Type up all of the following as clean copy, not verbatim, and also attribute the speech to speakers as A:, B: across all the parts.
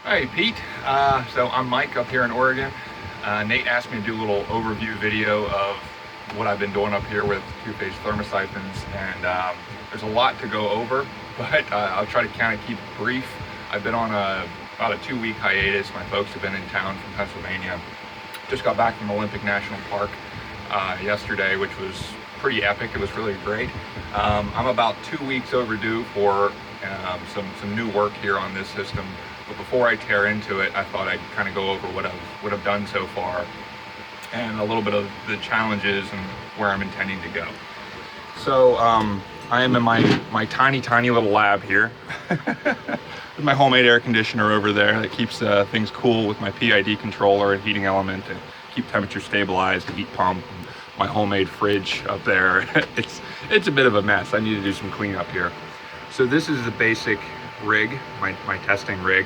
A: Hi Pete, so I'm Mike up here in Oregon. Nate asked me to do a little overview video of what I've been doing up here with two-phase thermosiphons, and there's a lot to go over, but I'll try to kind of keep it brief. I've been on about a 2-week hiatus. My folks have been in town from Pennsylvania. Just got back from Olympic National Park yesterday, which was pretty epic. It was really great. I'm about 2 weeks overdue for some new work here on this system. But before I tear into it, I thought I'd kind of go over what I've done so far and a little bit of the challenges and where I'm intending to go. So I am in my tiny little lab here. With my homemade air conditioner over there that keeps things cool, with my PID controller and heating element to keep temperature stabilized, a heat pump, my homemade fridge up there. It's a bit of a mess. I need to do some cleanup here. So this is the basic rig, my testing rig.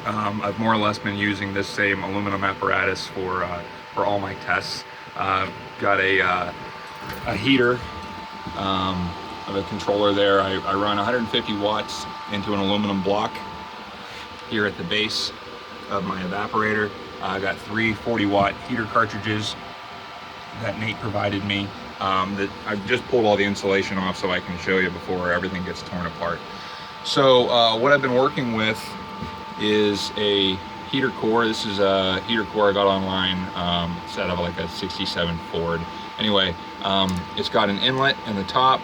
A: I've more or less been using this same aluminum apparatus for all my tests. Got a heater of a controller there. I run 150 watts into an aluminum block here at the base of my evaporator. I got 3 40-watt heater cartridges that Nate provided me. That I've just pulled all the insulation off so I can show you before everything gets torn apart. So what I've been working with is a heater core. This is a heater core I got online, set of like a 67 Ford. Anyway, it's got an inlet in the top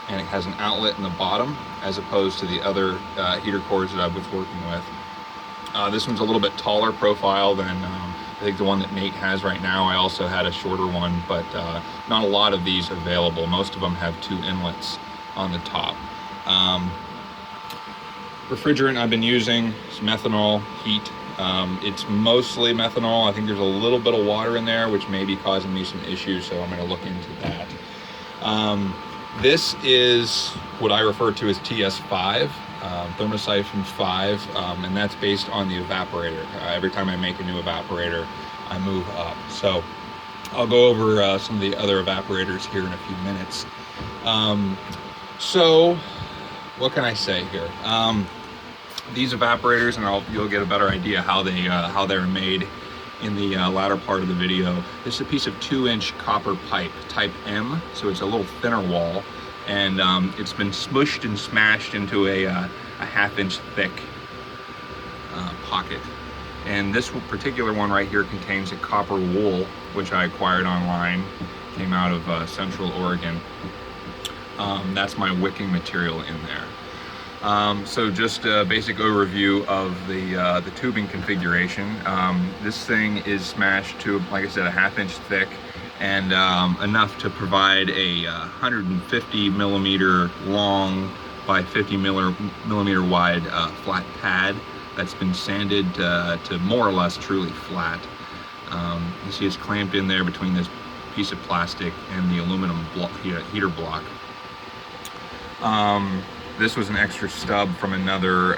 A: and it has an outlet in the bottom, as opposed to the other heater cores that I was working with. This one's a little bit taller profile than I think the one that Nate has right now. I also had a shorter one, but not a lot of these available. Most of them have 2 inlets on the top. Refrigerant I've been using is methanol heat. It's mostly methanol. I think there's a little bit of water in there, which may be causing me some issues, so I'm going to look into that. This is what I refer to as TS5, Thermosiphon 5, and that's based on the evaporator. Every time I make a new evaporator, I move up. So I'll go over some of the other evaporators here in a few minutes. So what can I say here? These evaporators, and you'll get a better idea how they're made in the latter part of the video. This is a piece of 2-inch copper pipe, type M, so it's a little thinner wall, and it's been smushed and smashed into a 1/2-inch thick pocket. And this particular one right here contains a copper wool, which I acquired online, came out of Central Oregon. That's my wicking material in there. So just a basic overview of the tubing configuration. This thing is smashed to, like I said, a 1/2-inch thick, and enough to provide a 150 millimeter long by 50 millimeter wide flat pad that's been sanded to more or less truly flat. You see it's clamped in there between this piece of plastic and the aluminum heater block. This was an extra stub from another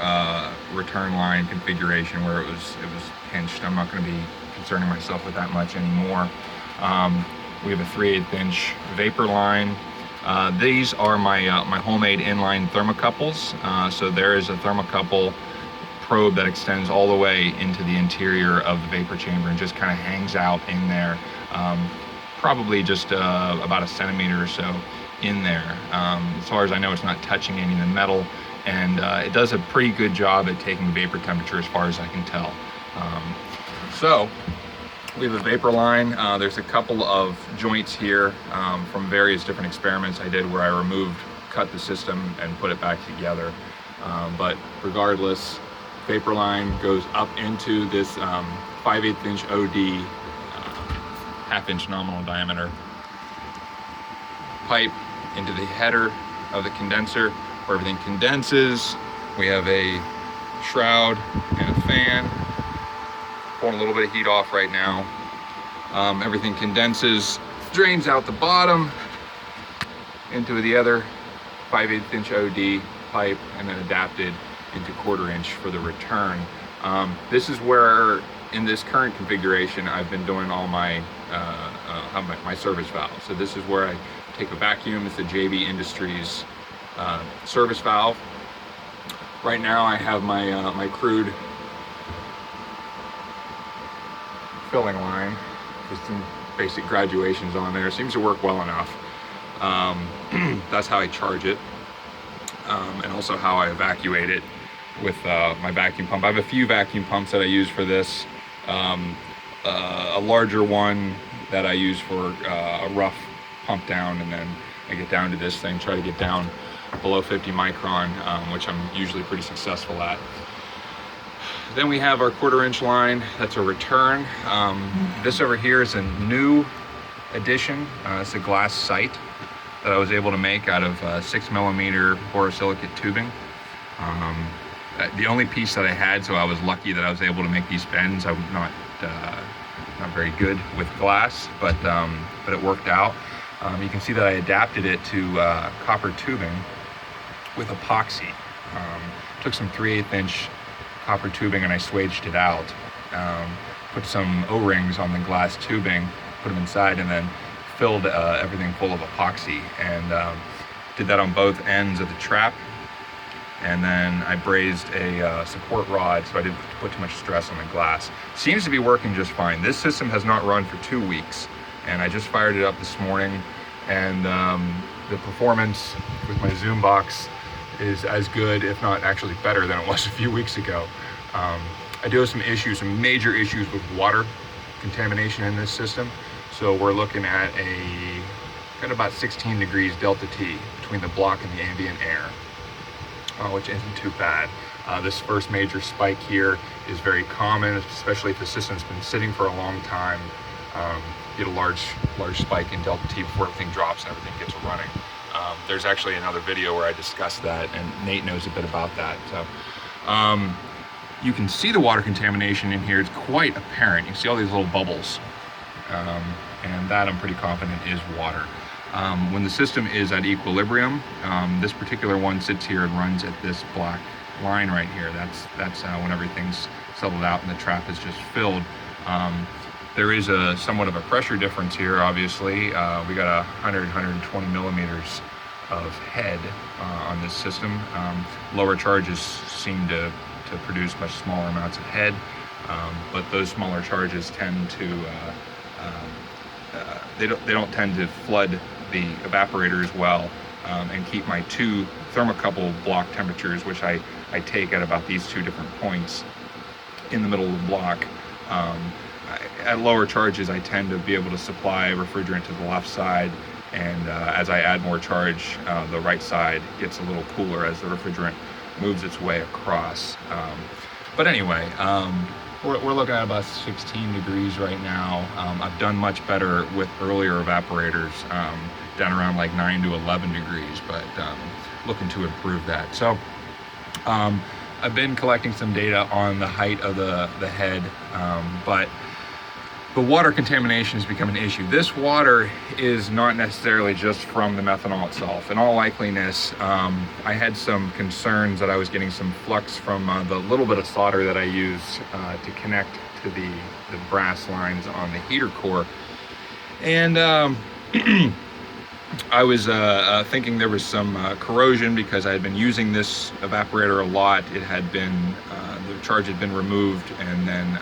A: return line configuration where it was pinched. I'm not going to be concerning myself with that much anymore. We have a 3/8-inch vapor line. These are my homemade inline thermocouples. So there is a thermocouple probe that extends all the way into the interior of the vapor chamber and just kind of hangs out in there, probably just about a centimeter or so in there. As far as I know, it's not touching any of the metal, and it does a pretty good job at taking vapor temperature as far as I can tell. So we have a vapor line. There's a couple of joints here from various different experiments I did where I cut the system and put it back together. But regardless, vapor line goes up into this 5/8-inch OD, 1/2-inch nominal diameter pipe into the header of the condenser where everything condenses. We have a shroud and a fan. Pulling a little bit of heat off right now. Everything condenses, drains out the bottom into the other 5/8-inch OD pipe, and then adapted into 1/4-inch for the return. This is where, in this current configuration, I've been doing all my service valves. So this is where I take a vacuum. It's the JB Industries service valve. Right now I have my crude filling line with some basic graduations on there. Seems to work well enough. That's how I charge it, and also how I evacuate it with my vacuum pump. I have a few vacuum pumps that I use for this. A larger one that I use for a rough pump down, and then I get down to this thing, try to get down below 50 micron, which I'm usually pretty successful at. Then we have our 1/4" line. That's a return. This over here is a new addition. It's a glass sight that I was able to make out of 6mm borosilicate tubing. The only piece that I had, so I was lucky that I was able to make these bends. I'm not very good with glass, but it worked out. You can see that I adapted it to copper tubing with epoxy. Took some 3/8 inch copper tubing and I swaged it out. Put some O-rings on the glass tubing, put them inside, and then filled everything full of epoxy, and did that on both ends of the trap. And then I brazed a support rod so I didn't put too much stress on the glass. Seems to be working just fine. This system has not run for 2 weeks, and I just fired it up this morning, and the performance with my Zoom box is as good, if not actually better, than it was a few weeks ago. I do have some issues, some major issues with water contamination in this system. So we're looking at about 16 degrees delta T between the block and the ambient air, which isn't too bad. This first major spike here is very common, especially if the system's been sitting for a long time. Get a large spike in delta T before everything drops and everything gets running. There's actually another video where I discuss that, and Nate knows a bit about that. So you can see the water contamination in here. It's quite apparent. You can see all these little bubbles, and that I'm pretty confident is water. When the system is at equilibrium, this particular one sits here and runs at this black line right here. That's when everything's settled out and the trap is just filled. There is somewhat of a pressure difference here, obviously. We got 120 millimeters of head on this system. Lower charges seem to produce much smaller amounts of head, but those smaller charges tend to they don't tend to flood the evaporator as well, and keep my 2 thermocouple block temperatures, which I take at about these 2 different points in the middle of the block. At lower charges, I tend to be able to supply refrigerant to the left side, and as I add more charge, the right side gets a little cooler as the refrigerant moves its way across. But anyway, we're looking at about 16 degrees right now. I've done much better with earlier evaporators, down around like 9 to 11 degrees, but looking to improve that. So I've been collecting some data on the height of the head, but the water contamination has become an issue. This water is not necessarily just from the methanol itself. In all likeliness, I had some concerns that I was getting some flux from the little bit of solder that I use to connect to the brass lines on the heater core. And I was thinking there was some corrosion because I had been using this evaporator a lot. It had been, the charge had been removed and then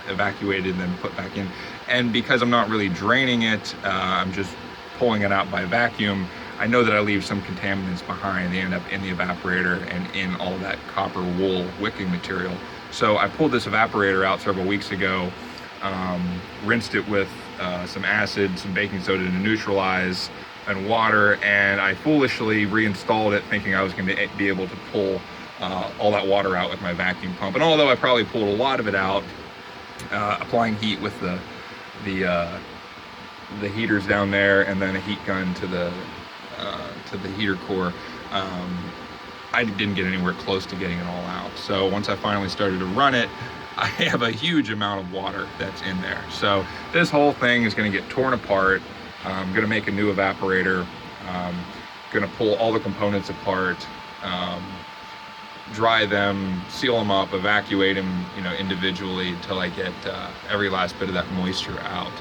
A: evacuated and then put back in. And because I'm not really draining it, I'm just pulling it out by vacuum, I know that I leave some contaminants behind. They end up in the evaporator and in all that copper wool wicking material. So I pulled this evaporator out several weeks ago, rinsed it with some acid, some baking soda to neutralize, and water, and I foolishly reinstalled it thinking I was going to be able to pull all that water out with my vacuum pump. And although I probably pulled a lot of it out, applying heat with the heaters down there and then a heat gun to the heater core, I didn't get anywhere close to getting it all out. So once I finally started to run it, I have a huge amount of water that's in there. So this whole thing is going to get torn apart. I'm going to make a new evaporator. Going to pull all the components apart, dry them, seal them up, evacuate them, individually until I get every last bit of that moisture out.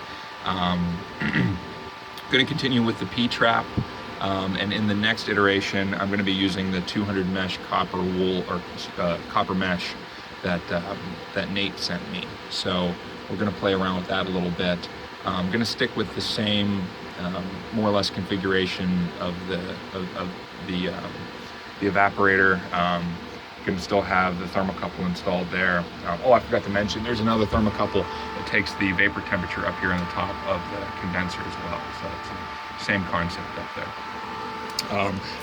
A: Going to continue with the P-trap, and in the next iteration, I'm going to be using the 200 mesh copper wool or copper mesh that Nate sent me. So we're going to play around with that a little bit. I'm going to stick with the same more or less configuration of the evaporator. Going to still have the thermocouple installed there. Oh, I forgot to mention, there's another thermocouple that takes the vapor temperature up here on the top of the condenser as well. So it's the same concept up there.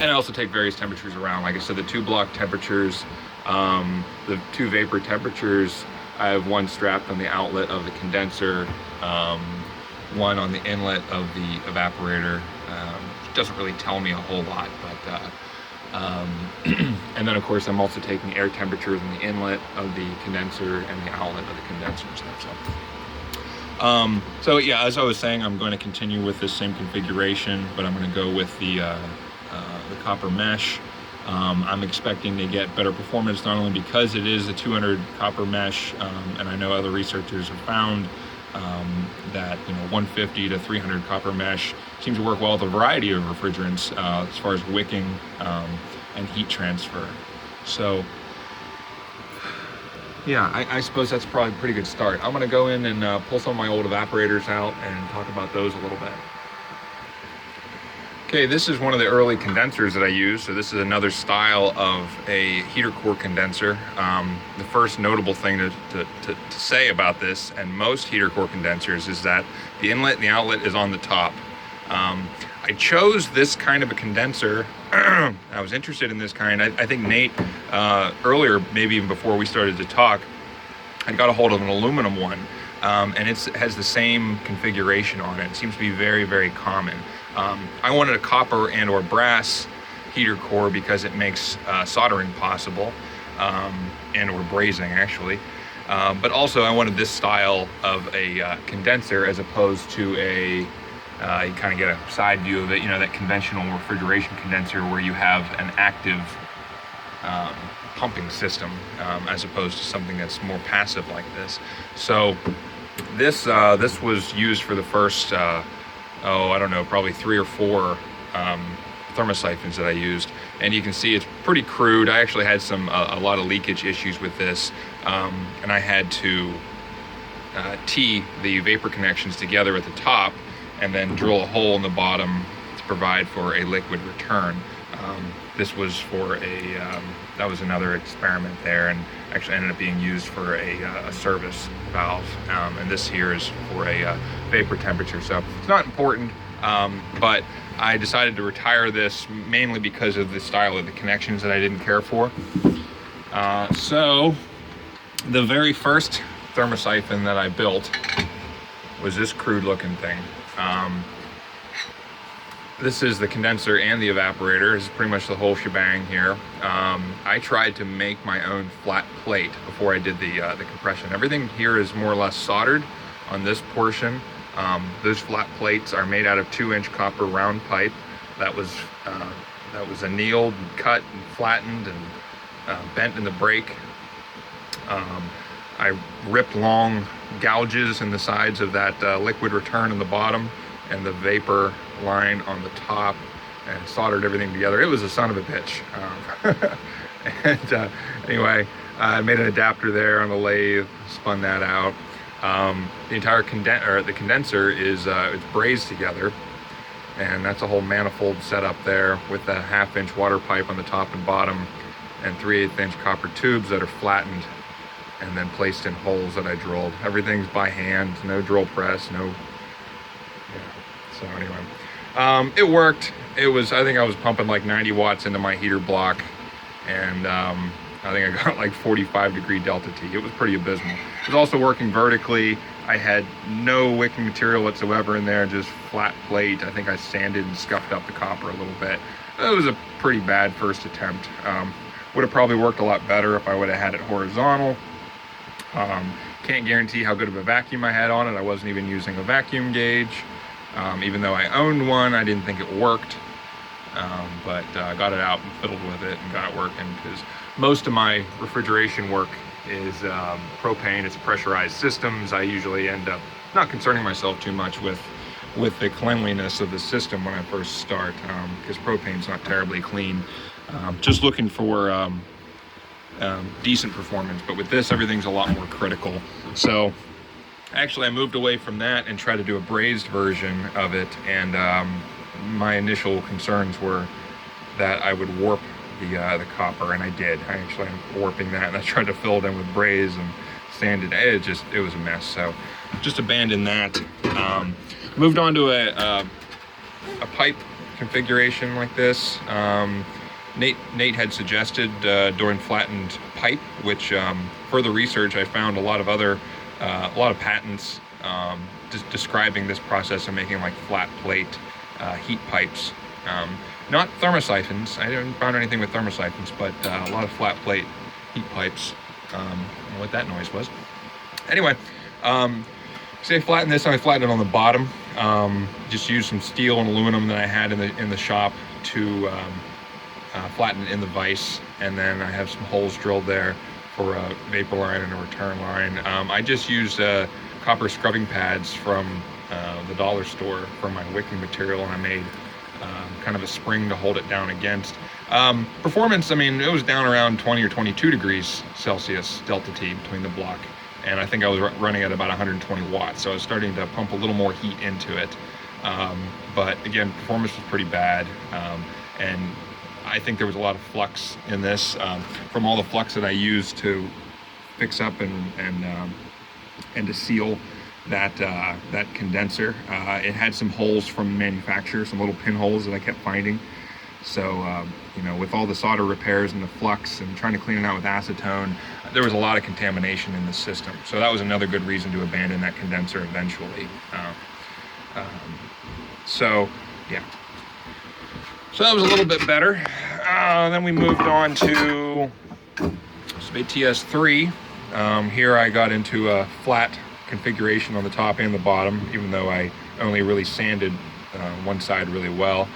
A: And I also take various temperatures around. Like I said, the 2 block temperatures, the 2 vapor temperatures, I have one strapped on the outlet of the condenser, one on the inlet of the evaporator. It doesn't really tell me a whole lot, but and then of course I'm also taking air temperatures in the inlet of the condenser and the outlet of the condenser and stuff. So yeah, as I was saying, I'm going to continue with this same configuration, but I'm going to go with the copper mesh. I'm expecting to get better performance, not only because it is a 200 copper mesh, and I know other researchers have found that 150 to 300 copper mesh seems to work well with a variety of refrigerants as far as wicking and heat transfer. So yeah, I suppose that's probably a pretty good start. I'm going to go in and pull some of my old evaporators out and talk about those a little bit. Okay, this is one of the early condensers that I use. So this is another style of a heater core condenser. The first notable thing to say about this and most heater core condensers is that the inlet and the outlet is on the top. I chose this kind of a condenser. I was interested in this kind. I think Nate, earlier, maybe even before we started to talk, I got a hold of an aluminum one, and it has the same configuration on it. It seems to be very, very common. I wanted a copper and or brass heater core because it makes soldering possible, and or brazing actually. But also I wanted this style of a condenser as opposed to a, you kind of get a side view of it, that conventional refrigeration condenser where you have an active pumping system as opposed to something that's more passive like this. So this was used for the first I don't know, probably 3 or 4 thermosiphons that I used, and you can see it's pretty crude. I actually had a lot of leakage issues with this, and I had to tee the vapor connections together at the top and then drill a hole in the bottom to provide for a liquid return. This was for that was another experiment there, and actually ended up being used for a service valve, and this here is for a vapor temperature. So it's not important, but I decided to retire this mainly because of the style of the connections that I didn't care for. So the very first thermosiphon that I built was this crude looking thing. This is the condenser and the evaporator. This is pretty much the whole shebang here. I tried to make my own flat plate before I did the compression. Everything here is more or less soldered on this portion. Those flat plates are made out of 2-inch copper round pipe that was annealed and cut and flattened and bent in the break. I ripped long gouges in the sides of that liquid return in the bottom and the vapor line on the top, and soldered everything together. It was a son of a bitch. And anyway, I made an adapter there on the lathe, spun that out. The entire condenser is it's brazed together, and that's a whole manifold setup there with a 1/2-inch water pipe on the top and bottom, and 3/8-inch copper tubes that are flattened and then placed in holes that I drilled. Everything's by hand, no drill press, no. So anyway, it worked. I think I was pumping like 90 watts into my heater block, and I think I got like 45-degree delta T. It was pretty abysmal. It was also working vertically. I had no wicking material whatsoever in there, just flat plate. I think I sanded and scuffed up the copper a little bit. It was a pretty bad first attempt. Would have probably worked a lot better if I would have had it horizontal. Can't guarantee how good of a vacuum I had on it. I wasn't even using a vacuum gauge. Even though I owned one, I didn't think it worked, but I got it out and fiddled with it and got it working, because most of my refrigeration work is propane. It's pressurized systems. I usually end up not concerning myself too much with the cleanliness of the system when I first start, because propane's not terribly clean. Just looking for decent performance, but with this, everything's a lot more critical. So Actually, I moved away from that and tried to do a brazed version of it, and my initial concerns were that I would warp the copper, and I did. I actually ended up warping that, and I tried to fill it in with braze and sanded. It was a mess. So just abandoned that. Moved on to a pipe configuration like this. Nate had suggested doing flattened pipe, which further research I found a lot of patents describing this process of making like flat plate heat pipes. Not thermosiphons. I didn't find anything with thermosiphons, but a lot of flat plate heat pipes. I don't know what that noise was. Anyway, say I flattened this, and I flattened it on the bottom. Just used some steel and aluminum that I had in the shop to flatten it in the vise, and then I have some holes drilled there for a vapor line and a return line. I just used copper scrubbing pads from the dollar store for my wicking material, and I made kind of a spring to hold it down against. Performance, I mean, it was down around 20 or 22 degrees Celsius delta T between the block, and I think I was running at about 120 watts, so I was starting to pump a little more heat into it. But again, performance was pretty bad, and I think there was a lot of flux in this from all the flux that I used to fix up and to seal that condenser. It had some holes from the manufacturer, some little pinholes that I kept finding. So you know, with all the solder repairs and the flux and trying to clean it out with acetone, there was a lot of contamination in the system. So that was another good reason to abandon that condenser eventually. So yeah. So that was a little bit better. Then we moved on to TS3. Here I got into a flat configuration on the top and the bottom, even though I only really sanded one side really well.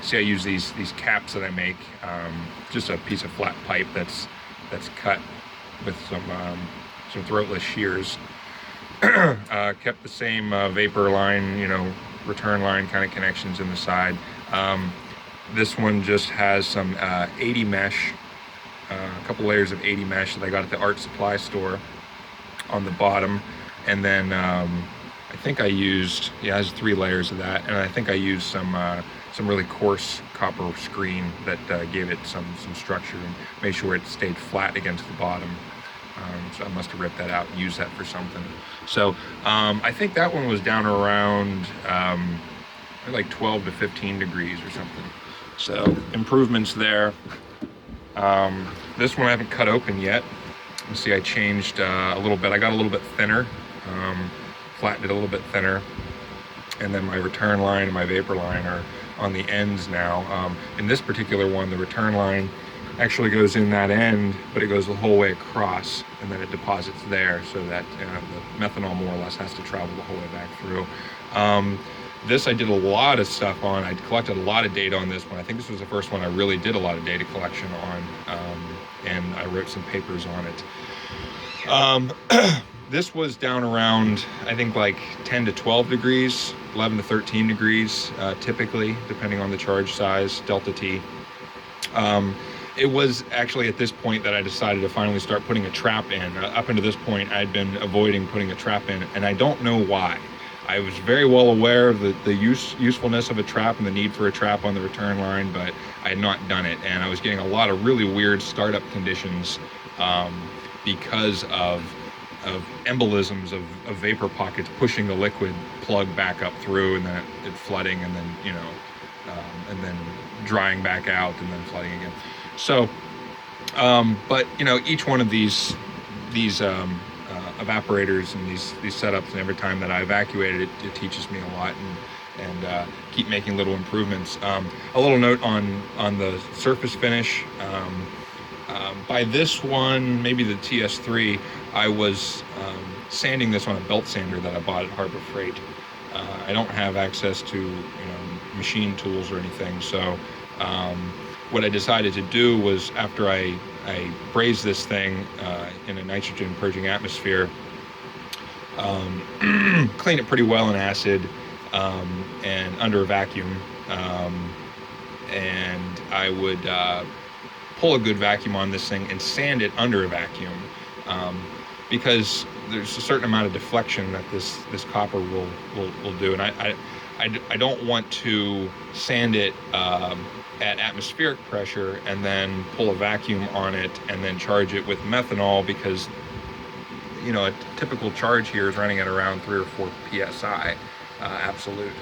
A: See, I use these caps that I make, just a piece of flat pipe that's cut with some throatless shears. Kept the same vapor line, you know, return line kind of connections in the side. This one just has some 80 mesh, a couple layers of 80 mesh that I got at the art supply store on the bottom. And then I think I used, it has 3 layers of that. And I think I used some really coarse copper screen that gave it some structure and made sure it stayed flat against the bottom. So I must have ripped that out and used that for something. So I think that one was down around like 12 to 15 degrees or something. So improvements there. This one I haven't cut open yet. You see, I changed a little bit. I got a little bit thinner, flattened it a little bit thinner, and then my return line and my vapor line are on the ends now. In this particular one, the return line actually goes in that end, but it goes the whole way across, and then it deposits there, so that the methanol more or less has to travel the whole way back through. This I did a lot of stuff on. I collected a lot of data on this one. I think this was the first one I really did a lot of data collection on, and I wrote some papers on it. This was down around, I think, like 10 to 12 degrees, 11 to 13 degrees, typically, depending on the charge size, delta T. It was actually at this point that I decided to finally start putting a trap in. Up until this point, I'd been avoiding putting a trap in, and I don't know why. I was very well aware of the usefulness of a trap and the need for a trap on the return line, but I had not done it, and I was getting a lot of really weird startup conditions because of embolisms of vapor pockets pushing the liquid plug back up through, and then it flooding, and then, you know, and then drying back out, and then flooding again. So, but you know, each one of these evaporators and these setups, and every time that I evacuate it, it teaches me a lot, and keep making little improvements. A little note on the surface finish. By this one, maybe the TS3, I was sanding this on a belt sander that I bought at Harbor Freight. I don't have access to, you know, machine tools or anything, so what I decided to do was, after I brazed this thing in a nitrogen purging atmosphere, clean it pretty well in acid and under a vacuum, and I would pull a good vacuum on this thing and sand it under a vacuum. because there's a certain amount of deflection that this copper will do, and I don't want to sand it at atmospheric pressure and then pull a vacuum on it and then charge it with methanol, because a typical charge here is running at around 3 or 4 psi absolute.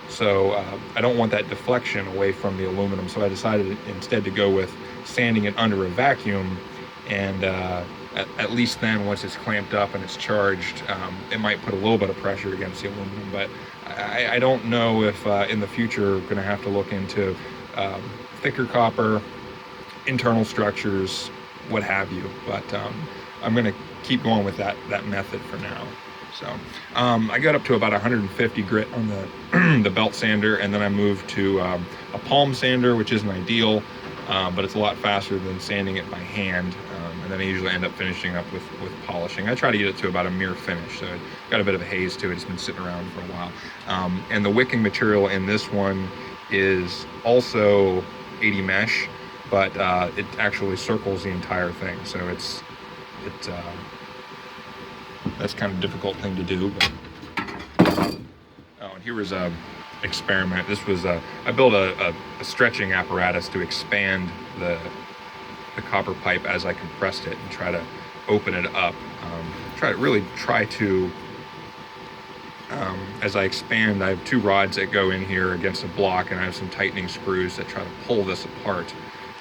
A: So I don't want that deflection away from the aluminum, so I decided instead to go with sanding it under a vacuum, and at least then once it's clamped up and it's charged, it might put a little bit of pressure against the aluminum. But I don't know if in the future we're going to have to look into thicker copper, internal structures, what have you. But I'm going to keep going with that method for now. So I got up to about 150 grit on the belt sander, and then I moved to a palm sander, which isn't ideal, but it's a lot faster than sanding it by hand. And then I usually end up finishing up with polishing. I try to get it to about a mere finish, so it got a bit of a haze to it. It's been sitting around for a while. And the wicking material in this one is also 80 mesh, but it actually circles the entire thing, so it's that's kind of a difficult thing to do. But and here was a experiment. This was I built a stretching apparatus to expand the copper pipe as I compressed it and try to open it up. Try to as I expand, I have 2 rods that go in here against a block, and I have some tightening screws that try to pull this apart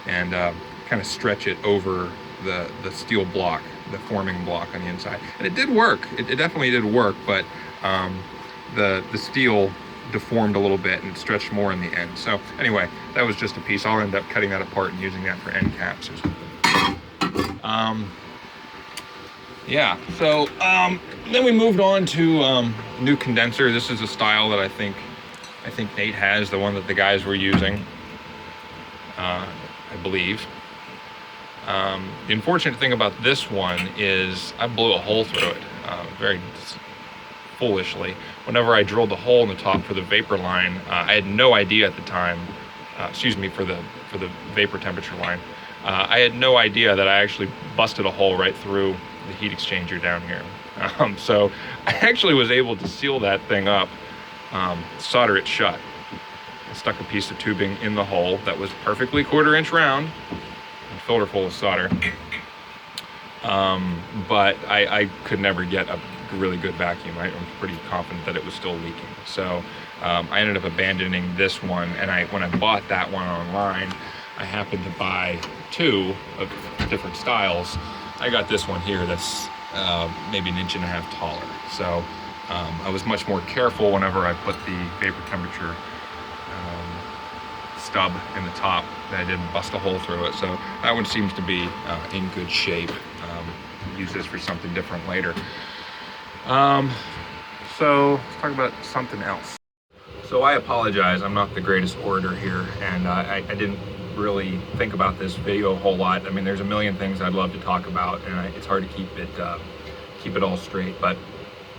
A: and kind of stretch it over the steel block, the forming block on the inside. And it did work. It definitely did work, but the steel deformed a little bit and stretched more in the end. So anyway, that was just a piece. I'll end up cutting that apart and using that for end caps or something. Yeah, so then we moved on to new condenser. This is a style that I think Nate has, the one that the guys were using, I believe. The unfortunate thing about this one is I blew a hole through it very foolishly. Whenever I drilled the hole in the top for the vapor line, I had no idea at the time, for the vapor temperature line, I had no idea that I actually busted a hole right through the heat exchanger down here. So I actually was able to seal that thing up, solder it shut. I stuck a piece of tubing in the hole that was perfectly 1/4 inch round, a filter full of solder. But I could never get a really good vacuum. I'm pretty confident that it was still leaking. So I ended up abandoning this one, and when I bought that one online, I happened to buy 2 of different styles. I got this one here that's maybe 1.5 inches taller. So I was much more careful whenever I put the vapor temperature stub in the top, that I didn't bust a hole through it. So that one seems to be in good shape. Use this for something different later. So let's talk about something else. So I apologize, I'm not the greatest orator here, and I didn't really think about this video a whole lot. I mean, there's a million things I'd love to talk about, and it's hard to keep it all straight. But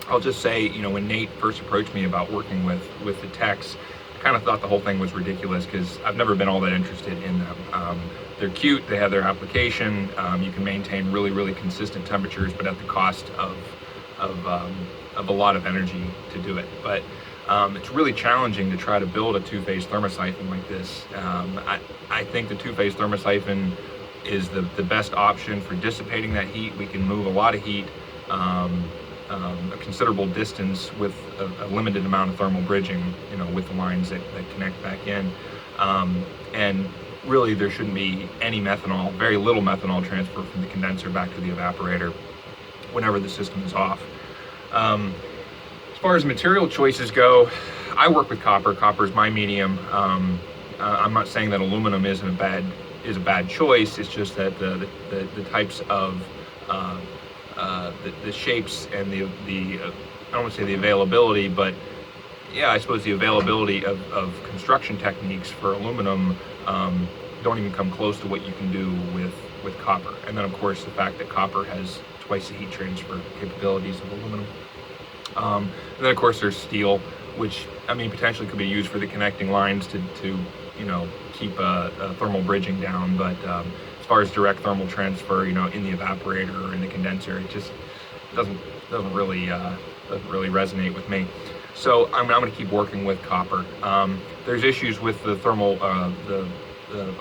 A: I'll just say, when Nate first approached me about working with the techs, I kind of thought the whole thing was ridiculous, because I've never been all that interested in them. They're cute, they have their application, you can maintain really, really consistent temperatures, but at the cost of a lot of energy to do it. But it's really challenging to try to build a 2-phase thermosiphon like this. I think the 2-phase thermosiphon is the best option for dissipating that heat. We can move a lot of heat a considerable distance with a limited amount of thermal bridging, with the lines that connect back in. And really there shouldn't be any methanol, very little methanol transfer from the condenser back to the evaporator whenever the system is off. As far as material choices go, I work with copper. Copper is my medium. I'm not saying that aluminum is a bad choice. It's just that the types of the shapes and the I don't want to say the availability, but yeah, I suppose the availability of construction techniques for aluminum don't even come close to what you can do with copper. And then of course the fact that copper has twice the heat transfer capabilities of aluminum. And then of course there's steel, which potentially could be used for the connecting lines to keep thermal bridging down. But as far as direct thermal transfer, in the evaporator or in the condenser, doesn't really resonate with me. So I'm going to keep working with copper. There's issues with the thermal,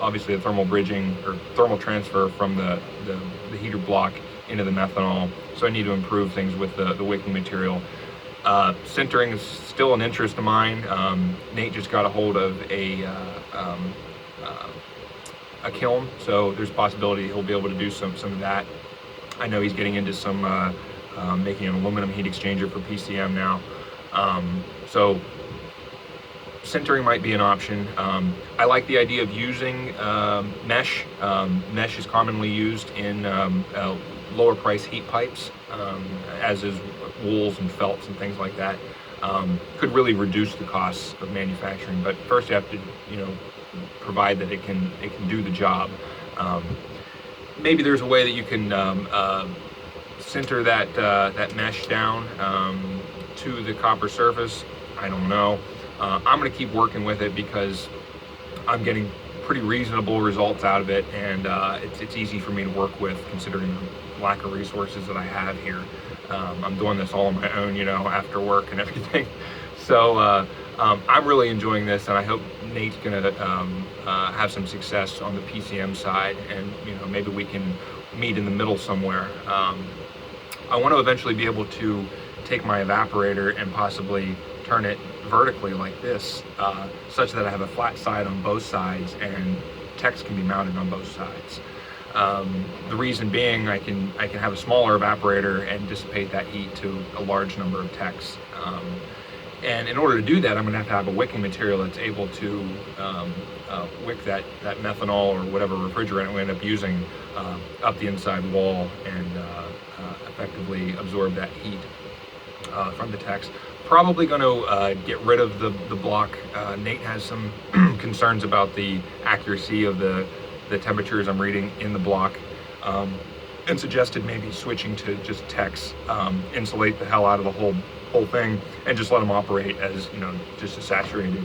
A: obviously the thermal bridging or thermal transfer from the heater block into the methanol. So I need to improve things with the wicking material. Sintering is still an interest of mine. Nate just got a hold of a kiln, so there's a possibility he'll be able to do some of that. I know he's getting into some making an aluminum heat exchanger for PCM now. So sintering might be an option. I like the idea of using mesh. Mesh is commonly used in lower price heat pipes, as is wools and felts and things like that. Could really reduce the costs of manufacturing, but first you have to, provide that it can do the job. Maybe there's a way that you can sinter that mesh down to the copper surface. I don't know. I'm going to keep working with it because I'm getting pretty reasonable results out of it, and it's easy for me to work with considering the lack of resources that I have here. I'm doing this all on my own, after work and everything. So I'm really enjoying this, and I hope Nate's going to have some success on the PCM side, and maybe we can meet in the middle somewhere. I want to eventually be able to take my evaporator and possibly turn it vertically like this, such that I have a flat side on both sides and techs can be mounted on both sides. The reason being, I can have a smaller evaporator and dissipate that heat to a large number of techs. And in order to do that, I'm going to have a wicking material that's able to wick that methanol or whatever refrigerant we end up using up the inside wall and effectively absorb that heat from the techs. Probably going to get rid of the block. Nate has some concerns about the accuracy of the temperatures I'm reading in the block, and suggested maybe switching to just techs, insulate the hell out of the whole thing, and just let them operate as just a saturated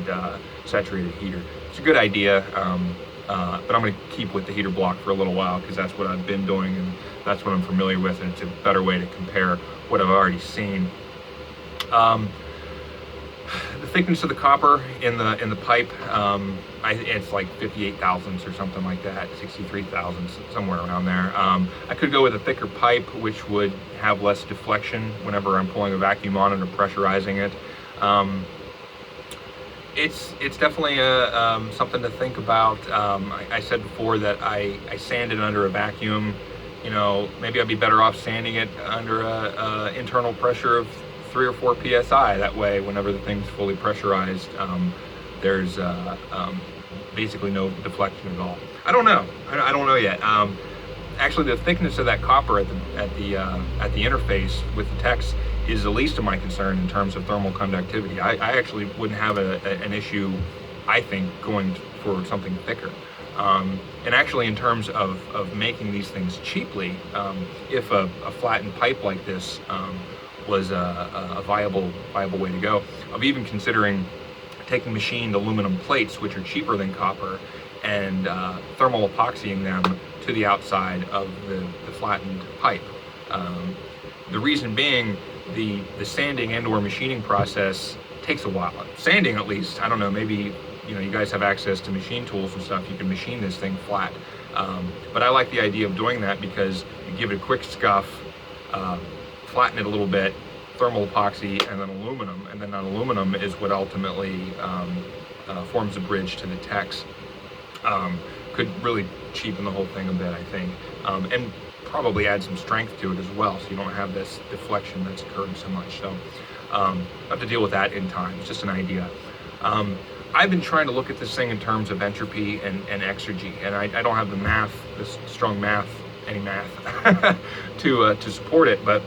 A: heater. It's a good idea, but I'm going to keep with the heater block for a little while because that's what I've been doing and that's what I'm familiar with, and it's a better way to compare what I've already seen. The thickness of the copper in the pipe, it's like 58 thousandths or something like that, 63 thousandths, somewhere around there. I could go with a thicker pipe, which would have less deflection whenever I'm pulling a vacuum on it or pressurizing it. It's definitely something to think about. I said before that I sand it under a vacuum. Maybe I'd be better off sanding it under a internal pressure of 3 or 4 psi. That way, whenever the thing's fully pressurized, there's basically no deflection at all. I don't know. I don't know yet. Actually, the thickness of that copper at the interface with the techs is the least of my concern in terms of thermal conductivity. I actually wouldn't have an issue, I think, going for something thicker. And actually, in terms of making these things cheaply, if a flattened pipe like this was a viable way to go, of even considering taking machined aluminum plates, which are cheaper than copper, and thermal epoxying them to the outside of the flattened pipe. The reason being, the sanding and or machining process takes a while. Sanding, at least, I don't know, maybe you guys have access to machine tools and stuff, you can machine this thing flat. But I like the idea of doing that because you give it a quick scuff, flatten it a little bit, thermal epoxy, and then aluminum, and then that aluminum is what ultimately forms a bridge to the techs. Could really cheapen the whole thing a bit, I think, and probably add some strength to it as well, so you don't have this deflection that's occurring so much. So I have to deal with that in time. It's just an idea. I've been trying to look at this thing in terms of entropy and exergy, and I don't have the math, this strong math, any math, to support it, but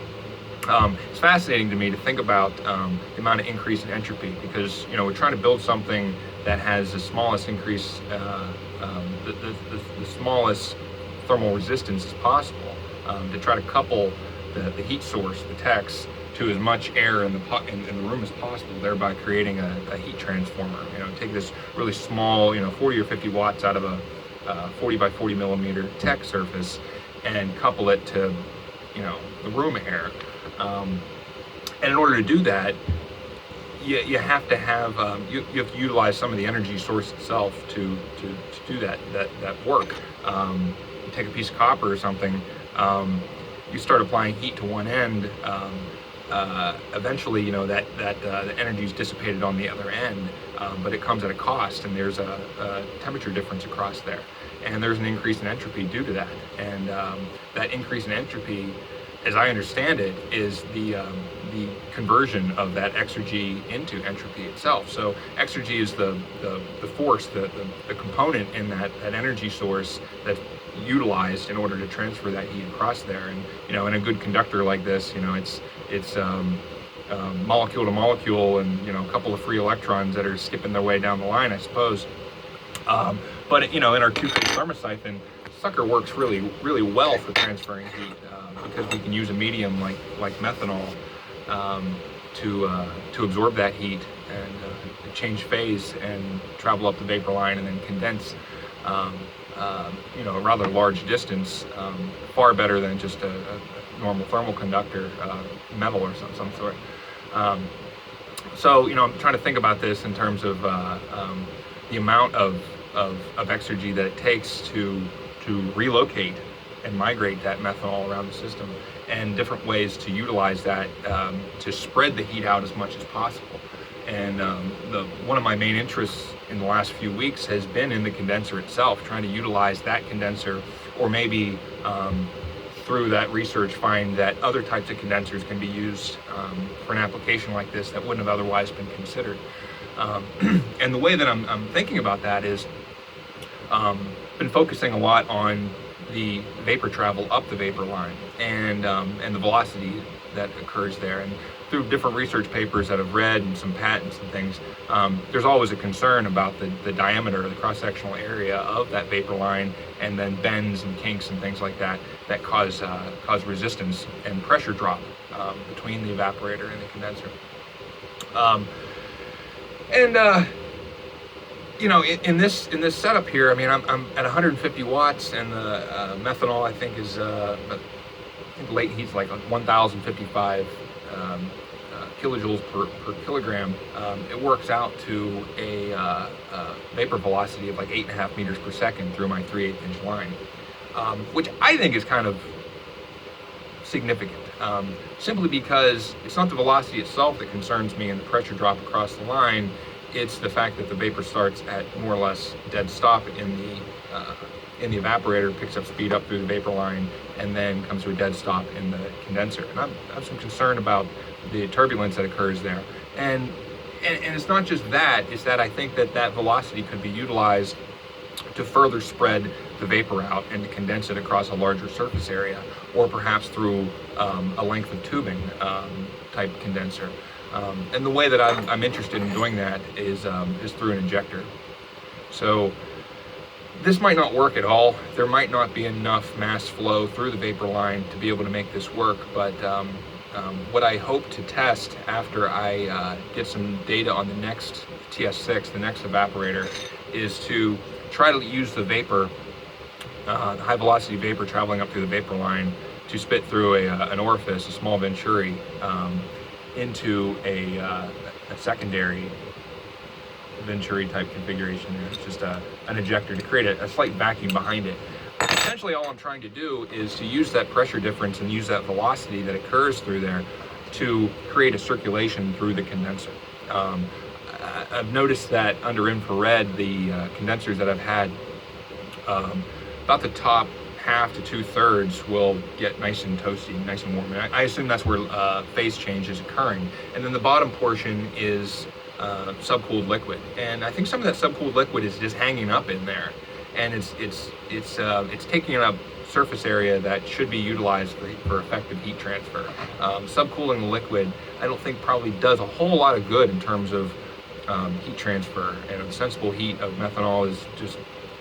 A: it's fascinating to me to think about the amount of increase in entropy, because we're trying to build something that has the smallest increase, the smallest thermal resistance as possible, to try to couple the heat source, the techs, to as much air in the room as possible, thereby creating a heat transformer. Take this really small, 40 or 50 watts out of a 40 by 40 millimeter tech surface and couple it to, the room air. And in order to do that, you have to have you have to utilize some of the energy source itself to do that work. You take a piece of copper or something, you start applying heat to one end. Eventually, the energy is dissipated on the other end, but it comes at a cost, and there's a temperature difference across there, and there's an increase in entropy due to that. And that increase in entropy, as I understand it, is the conversion of that exergy into entropy itself. So exergy is the force, the component in that energy source that's utilized in order to transfer that heat across there. And in a good conductor like this, it's molecule to molecule, and a couple of free electrons that are skipping their way down the line, I suppose. But in our two-phase thermosiphon, sucker works really, really well for transferring heat, because we can use a medium like methanol to absorb that heat and change phase and travel up the vapor line and then condense a rather large distance, far better than just a normal thermal conductor, metal or some sort. So I'm trying to think about this in terms of the amount of exergy that it takes to relocate and migrate that methanol around the system, and different ways to utilize that to spread the heat out as much as possible. And one of my main interests in the last few weeks has been in the condenser itself, trying to utilize that condenser, or maybe through that research find that other types of condensers can be used for an application like this that wouldn't have otherwise been considered. And the way that I'm thinking about that is been focusing a lot on the vapor travel up the vapor line, and the velocity that occurs there. And through different research papers that I've read and some patents and things, there's always a concern about the diameter, the cross-sectional area of that vapor line, and then bends and kinks and things like that cause resistance and pressure drop between the evaporator and the condenser. In this setup here, I mean, I'm at 150 watts, and the methanol, I think, is late heat's like 1,055 kilojoules per kilogram. It works out to a vapor velocity of like 8.5 meters per second through my 3/8 inch line, which I think is kind of significant, simply because it's not the velocity itself that concerns me and the pressure drop across the line. It's the fact that the vapor starts at more or less dead stop in the evaporator, picks up speed up through the vapor line, and then comes to a dead stop in the condenser. And I have some concern about the turbulence that occurs there. And it's not just that, it's that I think that velocity could be utilized to further spread the vapor out and to condense it across a larger surface area, or perhaps through a length of tubing type condenser. And the way that I'm interested in doing that is through an injector. So this might not work at all. There might not be enough mass flow through the vapor line to be able to make this work, but what I hope to test after I get some data on the next TS6, the next evaporator, is to try to use the vapor, high velocity vapor traveling up through the vapor line, to spit through an orifice, a small venturi, into a secondary venturi type configuration. It's just an ejector to create a slight vacuum behind it. Essentially, all I'm trying to do is to use that pressure difference and use that velocity that occurs through there to create a circulation through the condenser. I've noticed that under infrared, the condensers that I've had, about the top half to 2/3 will get nice and toasty, nice and warm. And I assume that's where phase change is occurring. And then the bottom portion is subcooled liquid. And I think some of that subcooled liquid is just hanging up in there, and it's taking up surface area that should be utilized for effective heat transfer. Subcooling the liquid, I don't think probably does a whole lot of good in terms of heat transfer, and the sensible heat of methanol is just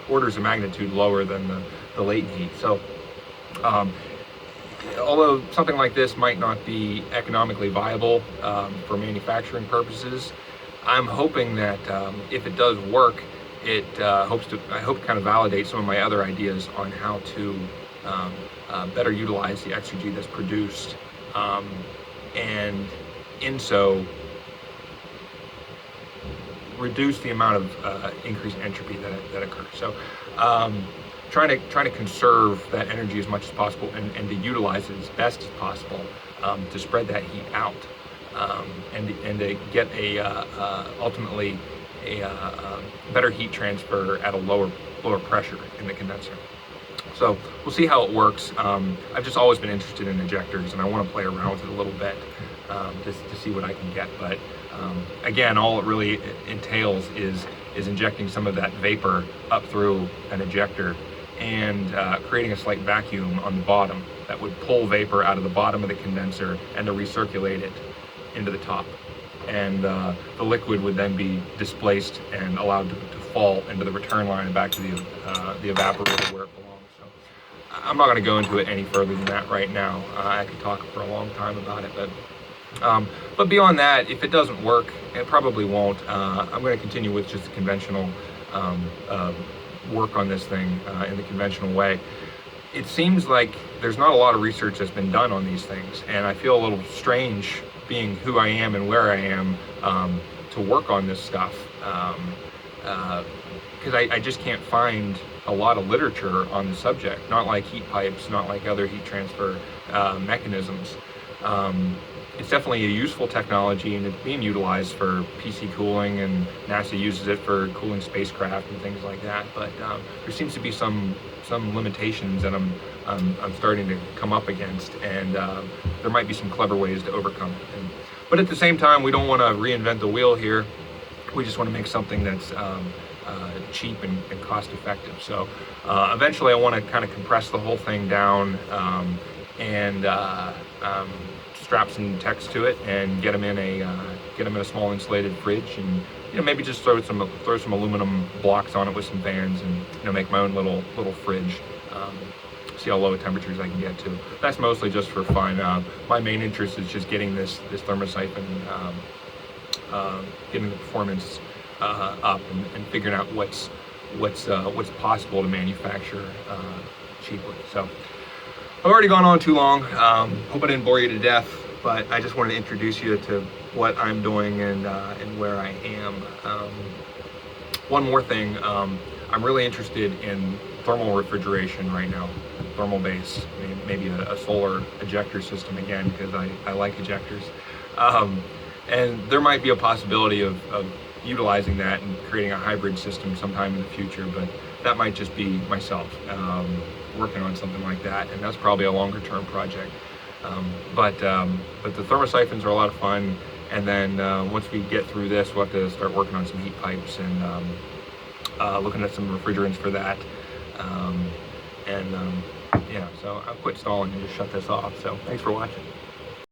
A: orders of magnitude lower than the latent heat. So although something like this might not be economically viable for manufacturing purposes, I'm hoping that if it does work, I hope to kind of validate some of my other ideas on how to better utilize the exergy that's produced and in so reduce the amount of increased entropy that occurs. So trying to conserve that energy as much as possible, and to utilize it as best as possible, to spread that heat out, and to get ultimately a better heat transfer at a lower pressure in the condenser. So we'll see how it works. I've just always been interested in ejectors, and I want to play around with it a little bit, to see what I can get. But again, all it really entails is injecting some of that vapor up through an ejector, and creating a slight vacuum on the bottom that would pull vapor out of the bottom of the condenser and to recirculate it into the top. And the liquid would then be displaced and allowed to fall into the return line and back to the evaporator where it belongs. So I'm not going to go into it any further than that right now. I could talk for a long time about it, but beyond that, if it doesn't work, it probably won't. I'm going to continue with just the conventional work on this thing in the conventional way. It seems like there's not a lot of research that's been done on these things, and I feel a little strange, being who I am and where I am, to work on this stuff, because I just can't find a lot of literature on the subject, not like heat pipes, not like other heat transfer mechanisms. It's definitely a useful technology, and it's being utilized for PC cooling, and NASA uses it for cooling spacecraft and things like that. But there seems to be some limitations that I'm starting to come up against, and there might be some clever ways to overcome it. But at the same time, we don't want to reinvent the wheel here. We just want to make something that's cheap and cost effective. So eventually I want to kind of compress the whole thing down, and strap some text to it, and get them in a small insulated fridge, and maybe just throw some aluminum blocks on it with some fans, and make my own little fridge. See how low temperatures I can get to. That's mostly just for fun. My main interest is just getting this Thermosiphon, getting the performance up, and figuring out what's possible to manufacture cheaply. So I've already gone on too long. Hope I didn't bore you to death, but I just wanted to introduce you to what I'm doing and where I am. One more thing, I'm really interested in thermal refrigeration right now, thermal base, maybe a solar ejector system again, because I like ejectors. And there might be a possibility of utilizing that and creating a hybrid system sometime in the future, but that might just be myself working on something like that, and that's probably a longer term project. But the Thermosiphons are a lot of fun, and then once we get through this, we'll have to start working on some heat pipes, and looking at some refrigerants for that. Yeah, so I'll quit stalling and just shut this off. So thanks for watching.